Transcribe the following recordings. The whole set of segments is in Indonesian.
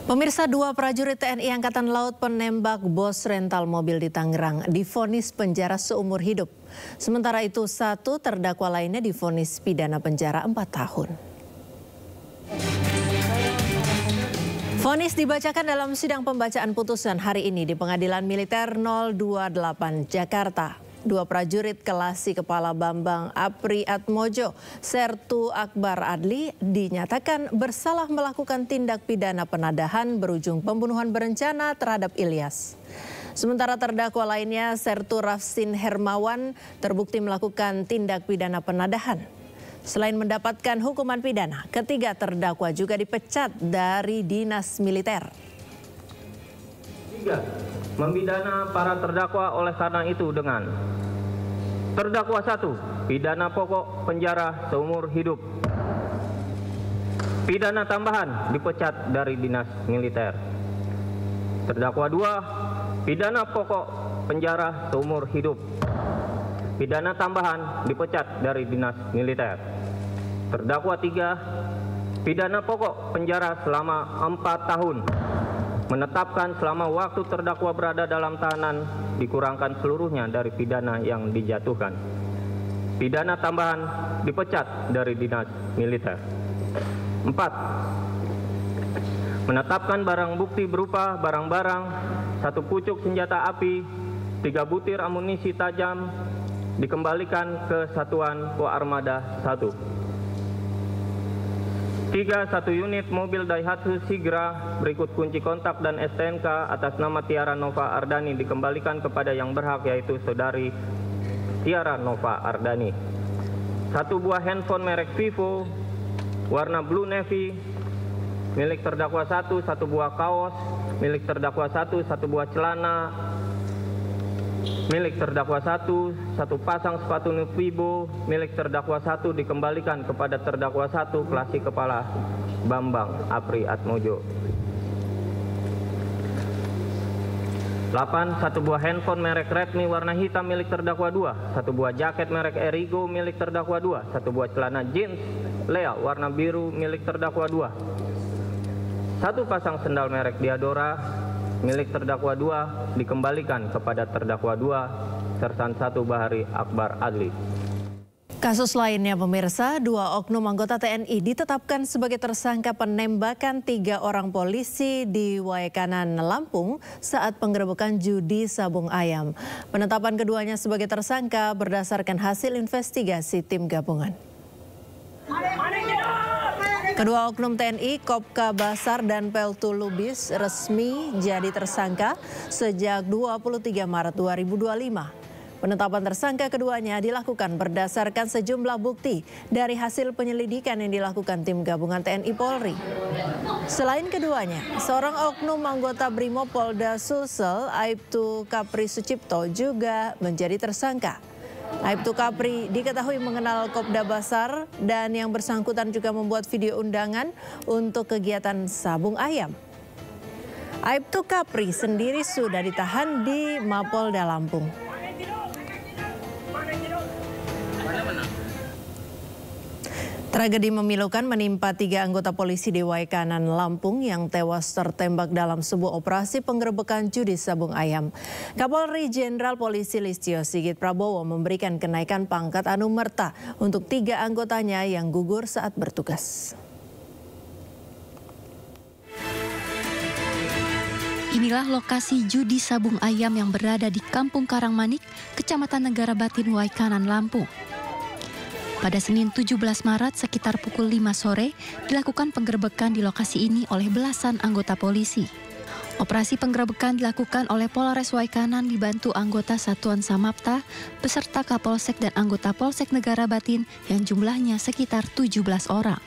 Pemirsa, dua prajurit TNI Angkatan Laut penembak bos rental mobil di Tangerang divonis penjara seumur hidup. Sementara itu, satu terdakwa lainnya divonis pidana penjara 4 tahun. Vonis dibacakan dalam sidang pembacaan putusan hari ini di Pengadilan Militer 028 Jakarta. Dua prajurit Kelasi Kepala Bambang Apri Atmojo, Sertu Akbar Adli dinyatakan bersalah melakukan tindak pidana penadahan berujung pembunuhan berencana terhadap Ilyas. Sementara terdakwa lainnya, Sertu Rafsin Hermawan, terbukti melakukan tindak pidana penadahan. Selain mendapatkan hukuman pidana, ketiga terdakwa juga dipecat dari dinas militer. 3. Memidana para terdakwa oleh karena itu dengan: terdakwa 1, pidana pokok penjara seumur hidup. Pidana tambahan dipecat dari dinas militer. Terdakwa 2, pidana pokok penjara seumur hidup. Pidana tambahan dipecat dari dinas militer. Terdakwa 3, pidana pokok penjara selama 4 tahun. Menetapkan selama waktu terdakwa berada dalam tahanan dikurangkan seluruhnya dari pidana yang dijatuhkan. Pidana tambahan dipecat dari dinas militer. 4. Menetapkan barang bukti berupa barang-barang, 1 pucuk senjata api, 3 butir amunisi tajam dikembalikan ke Satuan Koarmada 1. 3. 1 unit mobil Daihatsu Sigra berikut kunci kontak dan STNK atas nama Tiara Nova Ardani dikembalikan kepada yang berhak, yaitu saudari Tiara Nova Ardani. 1 buah handphone merek Vivo warna blue navy milik terdakwa 1, 1 buah kaos milik terdakwa 1, 1 buah celana milik terdakwa 1, 1 pasang sepatu Nuvibo milik terdakwa 1 dikembalikan kepada terdakwa 1, Kelasi Kepala Bambang Apri Atmojo. 8. 1 buah handphone merek Redmi warna hitam milik terdakwa 2, 1 buah jaket merek Erigo milik terdakwa 2, 1 buah celana jeans Lea warna biru milik terdakwa 2, 1 pasang sendal merek Diadora milik terdakwa 2 dikembalikan kepada terdakwa 2, Sersan 1 Bahari Akbar Adli. Kasus lainnya, pemirsa, 2 oknum anggota TNI ditetapkan sebagai tersangka penembakan 3 orang polisi di Waikanan, Lampung saat penggerebekan judi sabung ayam. Penetapan keduanya sebagai tersangka berdasarkan hasil investigasi tim gabungan. Kedua oknum TNI, Kopka Basar dan Peltu Lubis, resmi jadi tersangka sejak 23 Maret 2025. Penetapan tersangka keduanya dilakukan berdasarkan sejumlah bukti dari hasil penyelidikan yang dilakukan tim gabungan TNI Polri. Selain keduanya, seorang oknum anggota Brimob Polda Sulsel, Aibtu Kapri Sucipto, juga menjadi tersangka. Aibtu Kapri diketahui mengenal Kopda Basar dan yang bersangkutan juga membuat video undangan untuk kegiatan sabung ayam. Aibtu Kapri sendiri sudah ditahan di Mapolda Lampung. Tragedi memilukan menimpa 3 anggota polisi di Waikanan, Lampung yang tewas tertembak dalam sebuah operasi penggerebekan judi sabung ayam. Kapolri Jenderal Polisi Listio Sigit Prabowo memberikan kenaikan pangkat anumerta untuk 3 anggotanya yang gugur saat bertugas. Inilah lokasi judi sabung ayam yang berada di Kampung Karangmanik, Kecamatan Negara Batin, Waikanan, Lampung. Pada Senin 17 Maret sekitar pukul 5 sore dilakukan penggerebekan di lokasi ini oleh belasan anggota polisi. Operasi penggerebekan dilakukan oleh Polres Waikanan dibantu anggota Satuan Samapta beserta Kapolsek dan anggota Polsek Negara Batin yang jumlahnya sekitar 17 orang.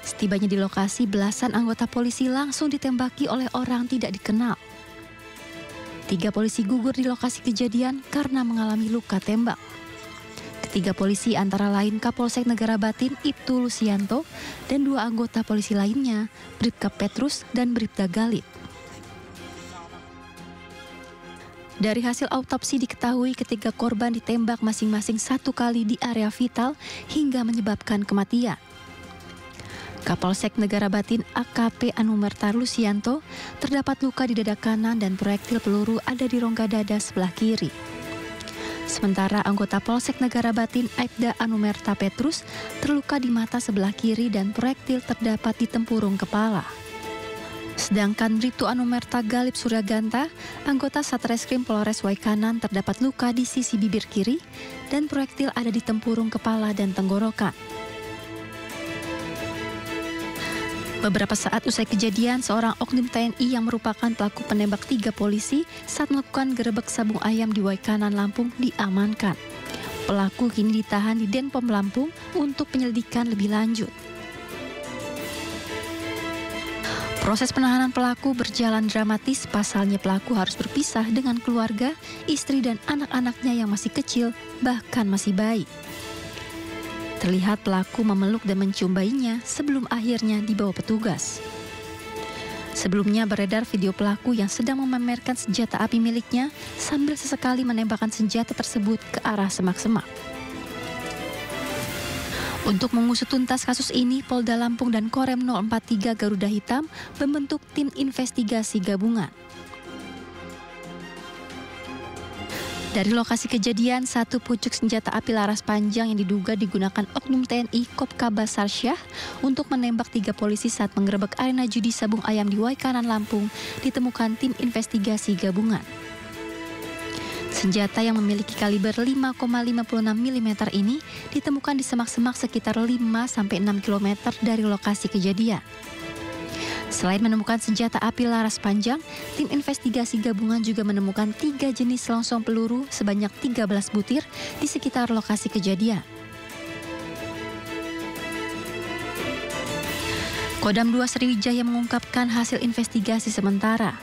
Setibanya di lokasi, belasan anggota polisi langsung ditembaki oleh orang tidak dikenal. 3 polisi gugur di lokasi kejadian karena mengalami luka tembak. 3 polisi antara lain Kapolsek Negara Batin Ibtu Lusianto dan 2 anggota polisi lainnya, Bribka Petrus dan Bribda Galip. Dari hasil autopsi diketahui ketiga korban ditembak masing-masing 1 kali di area vital hingga menyebabkan kematian. Kapolsek Negara Batin AKP Anumerta Lusianto terdapat luka di dada kanan dan proyektil peluru ada di rongga dada sebelah kiri. Sementara anggota Polsek Negara Batin Aibda Anumerta Petrus terluka di mata sebelah kiri dan proyektil terdapat di tempurung kepala. Sedangkan Bribtu Anumerta Galip Suryaganta, anggota Satreskrim Polres Waikanan terdapat luka di sisi bibir kiri dan proyektil ada di tempurung kepala dan tenggorokan. Beberapa saat usai kejadian, seorang oknum TNI yang merupakan pelaku penembak 3 polisi saat melakukan gerebek sabung ayam di Waikanan, Lampung diamankan. Pelaku kini ditahan di Denpom Lampung untuk penyelidikan lebih lanjut. Proses penahanan pelaku berjalan dramatis, pasalnya pelaku harus berpisah dengan keluarga, istri dan anak-anaknya yang masih kecil, bahkan masih bayi. Terlihat pelaku memeluk dan mencium bayinya sebelum akhirnya dibawa petugas. Sebelumnya beredar video pelaku yang sedang memamerkan senjata api miliknya sambil sesekali menembakkan senjata tersebut ke arah semak-semak. Untuk mengusut tuntas kasus ini, Polda Lampung dan Korem 043 Garuda Hitam membentuk tim investigasi gabungan. Dari lokasi kejadian, 1 pucuk senjata api laras panjang yang diduga digunakan oknum TNI Kopka Basar Syah untuk menembak 3 polisi saat menggerebek arena judi sabung ayam di Waikanan, Lampung ditemukan tim investigasi gabungan. Senjata yang memiliki kaliber 5,56 mm ini ditemukan di semak-semak sekitar 5-6 km dari lokasi kejadian. Selain menemukan senjata api laras panjang, tim investigasi gabungan juga menemukan 3 jenis selongsong peluru sebanyak 13 butir di sekitar lokasi kejadian. Kodam 2 Sriwijaya mengungkapkan hasil investigasi sementara.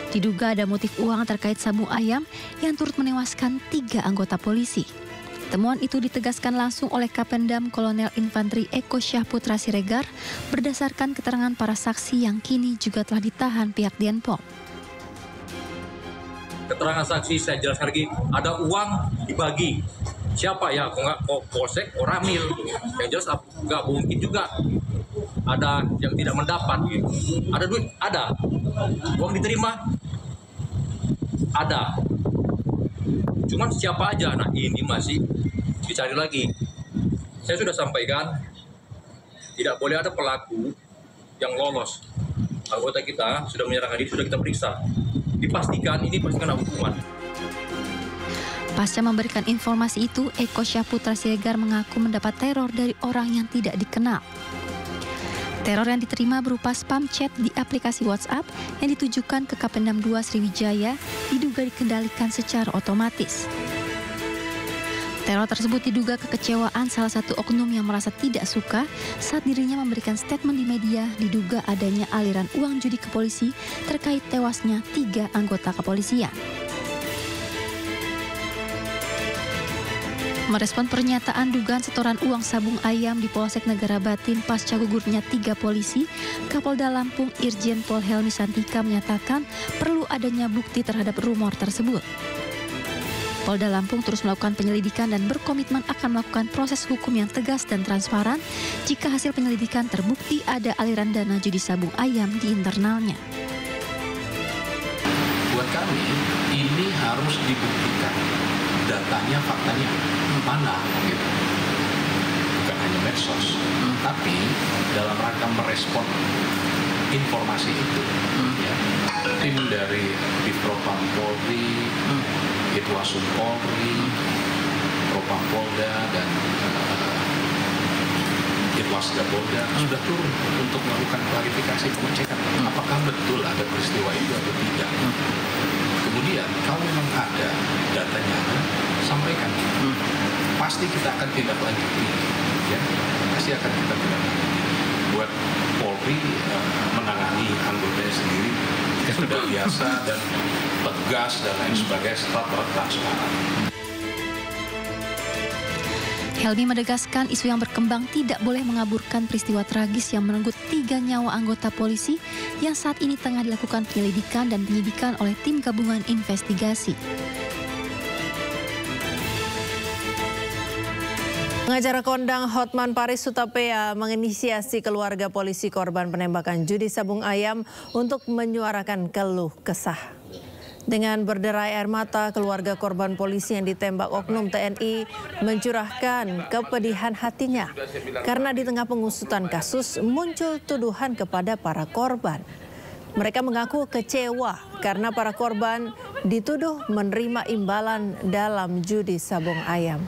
Diduga ada motif uang terkait sabung ayam yang turut menewaskan 3 anggota polisi. Temuan itu ditegaskan langsung oleh Kapendam Kolonel Infanteri Eko Syahputra Siregar berdasarkan keterangan para saksi yang kini juga telah ditahan pihak Denpom. Keterangan saksi saya jelaskan lagi, ada uang dibagi. Siapa ya? Kok nggak Polsek, Ramil. Yang jelas nggak mungkin juga ada yang tidak mendapat. Ada duit? Ada. Uang diterima? Ada. Cuman siapa aja? Nah ini masih dicari lagi. Saya sudah sampaikan, tidak boleh ada pelaku yang lolos. Anggota kita sudah menyerahkan diri, sudah kita periksa. Dipastikan ini pasti kena hukuman. Pasca memberikan informasi itu, Eko Syahputra Siregar mengaku mendapat teror dari orang yang tidak dikenal. Teror yang diterima berupa spam chat di aplikasi WhatsApp yang ditujukan ke Kapendam 2 Sriwijaya diduga dikendalikan secara otomatis. Teror tersebut diduga kekecewaan salah satu oknum yang merasa tidak suka saat dirinya memberikan statement di media diduga adanya aliran uang judi ke polisi terkait tewasnya 3 anggota kepolisian. Merespon pernyataan dugaan setoran uang sabung ayam di Polsek Negara Batin pasca gugurnya 3 polisi, Kapolda Lampung Irjen Pol Helmi Santika menyatakan perlu adanya bukti terhadap rumor tersebut. Polda Lampung terus melakukan penyelidikan dan berkomitmen akan melakukan proses hukum yang tegas dan transparan jika hasil penyelidikan terbukti ada aliran dana judi sabung ayam di internalnya. Buat kami, ini harus dibuktikan. Datanya, faktanya mana gitu. Bukan hanya medsos, tapi dalam rangka merespon informasi itu, ya, tim dari Divpropam Polri, Itwasum Polri, Propam Polda dan Itwasda Polda sudah turun untuk melakukan klarifikasi pengecekan apakah betul ada peristiwa itu atau tidak. Kemudian kalau memang ada datanya, sampaikan. Pasti kita akan tindak lanjuti, ya. Pasti akan kita tindak lanjuti. Buat Polri menangani anggotanya sendiri sudah biasa dan tegas dan lain sebagainya setelah transparan. Helmi menegaskan isu yang berkembang tidak boleh mengaburkan peristiwa tragis yang merenggut 3 nyawa anggota polisi yang saat ini tengah dilakukan penyelidikan dan penyidikan oleh tim gabungan investigasi. Pengacara kondang Hotman Paris Hutapea menginisiasi keluarga polisi korban penembakan judi sabung ayam untuk menyuarakan keluh kesah. Dengan berderai air mata, keluarga korban polisi yang ditembak oknum TNI mencurahkan kepedihan hatinya karena di tengah pengusutan kasus muncul tuduhan kepada para korban. Mereka mengaku kecewa karena para korban dituduh menerima imbalan dalam judi sabung ayam.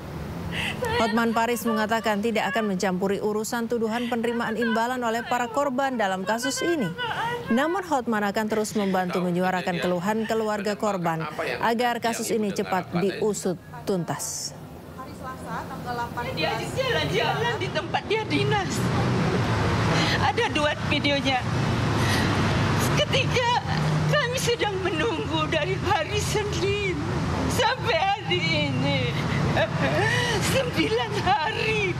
Hotman Paris mengatakan tidak akan mencampuri urusan tuduhan penerimaan imbalan oleh para korban dalam kasus ini. Namun Hotman akan terus membantu menyuarakan keluhan keluarga korban agar kasus ini cepat diusut tuntas. Dia jalan-jalan di tempat dia dinas. Ada 2 videonya. Ketika kami sedang menunggu dari hari Senin sampai hari ini. 9 hari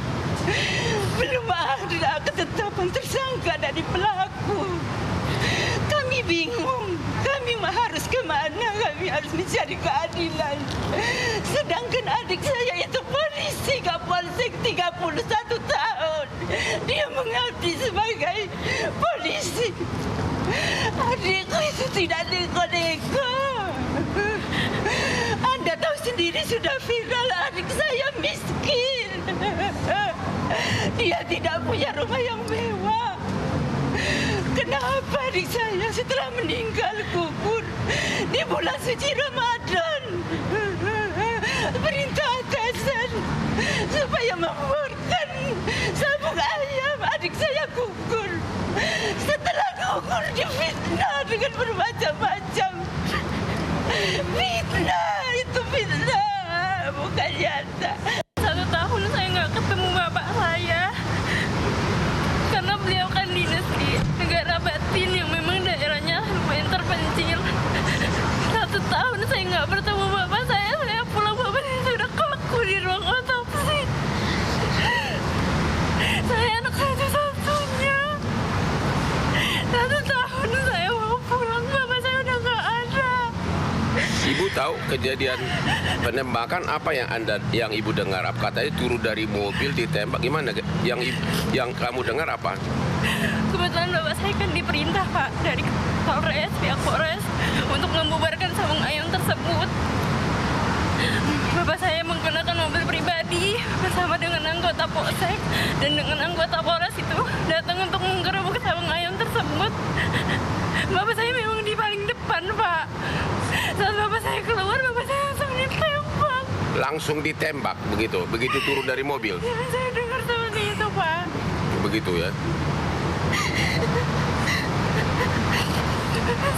belum ada ketetapan tersangka dari pelaku. Kami bingung, kami harus kemana, kami harus mencari keadilan. Sedangkan adik saya itu polisi, Kapolsek 31 tahun. Dia mengabdi sebagai polisi. Adikku itu tidak neko-neko. Anda tahu sendiri sudah viral, adik saya miskin. Dia tidak punya rumah yang mewah. Kenapa adik saya setelah meninggal gugur di bulan suci Ramadan? Perintah atasan supaya membuarkan sabung ayam, adik saya gugur. Setelah gugur difitnah dengan bermacam-macam. Fitnah, itu fitnah, bukan nyata. 1 tahun saya nggak ketemu bapak saya karena beliau kan dinas di negara batin yang memang daerahnya lumayan terpencil. 1 tahun saya nggak bertemu bapak saya pulang bapak saya sudah kelaku di ruang otopsi. Saya anak satu-satunya. 1 tahun saya mau pulang, bapak saya udah nggak ada. Ibu tahu kejadian penembakan apa yang ibu dengar? Katanya turun dari mobil ditembak, gimana? Yang kamu dengar apa? Kebetulan bapak saya kan diperintah Pak dari Polres, pihak Polres untuk membubarkan sabung ayam tersebut. Bapak saya menggunakan mobil pribadi bersama dengan anggota Polsek dan dengan anggota Polres itu datang untuk menggerebek sabung ayam tersebut. Bapak saya memang di paling depan Pak. Saat bapak saya keluar, bapak saya langsung ditembak. Langsung ditembak begitu turun dari mobil? Ya, saya dengar seperti itu Pak. Begitu ya?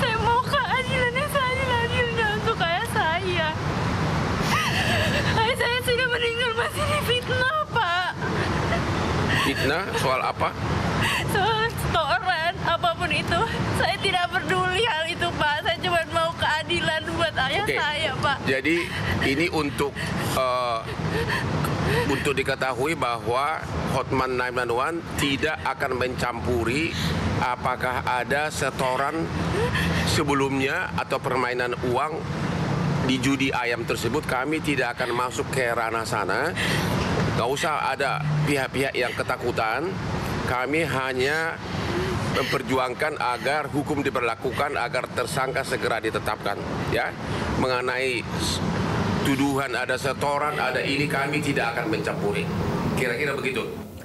Saya mau keadilan yang seadil-adil untuk ayah saya. Ayah saya sudah meninggal masih difitnah Pak. Fitnah soal apa? Soal setoran apapun itu, saya tidak peduli hal itu Pak. Saya cuma mau keadilan buat ayah saya Pak. Jadi ini untuk diketahui bahwa Hotman 911 tidak akan mencampuri apakah ada setoran sebelumnya atau permainan uang di judi ayam tersebut. Kami tidak akan masuk ke ranah sana. Gak usah ada pihak-pihak yang ketakutan. Kami hanya memperjuangkan agar hukum diberlakukan, agar tersangka segera ditetapkan. Ya, mengenai tuduhan ada setoran, ada ini, kami tidak akan mencampuri. Kira-kira begitu.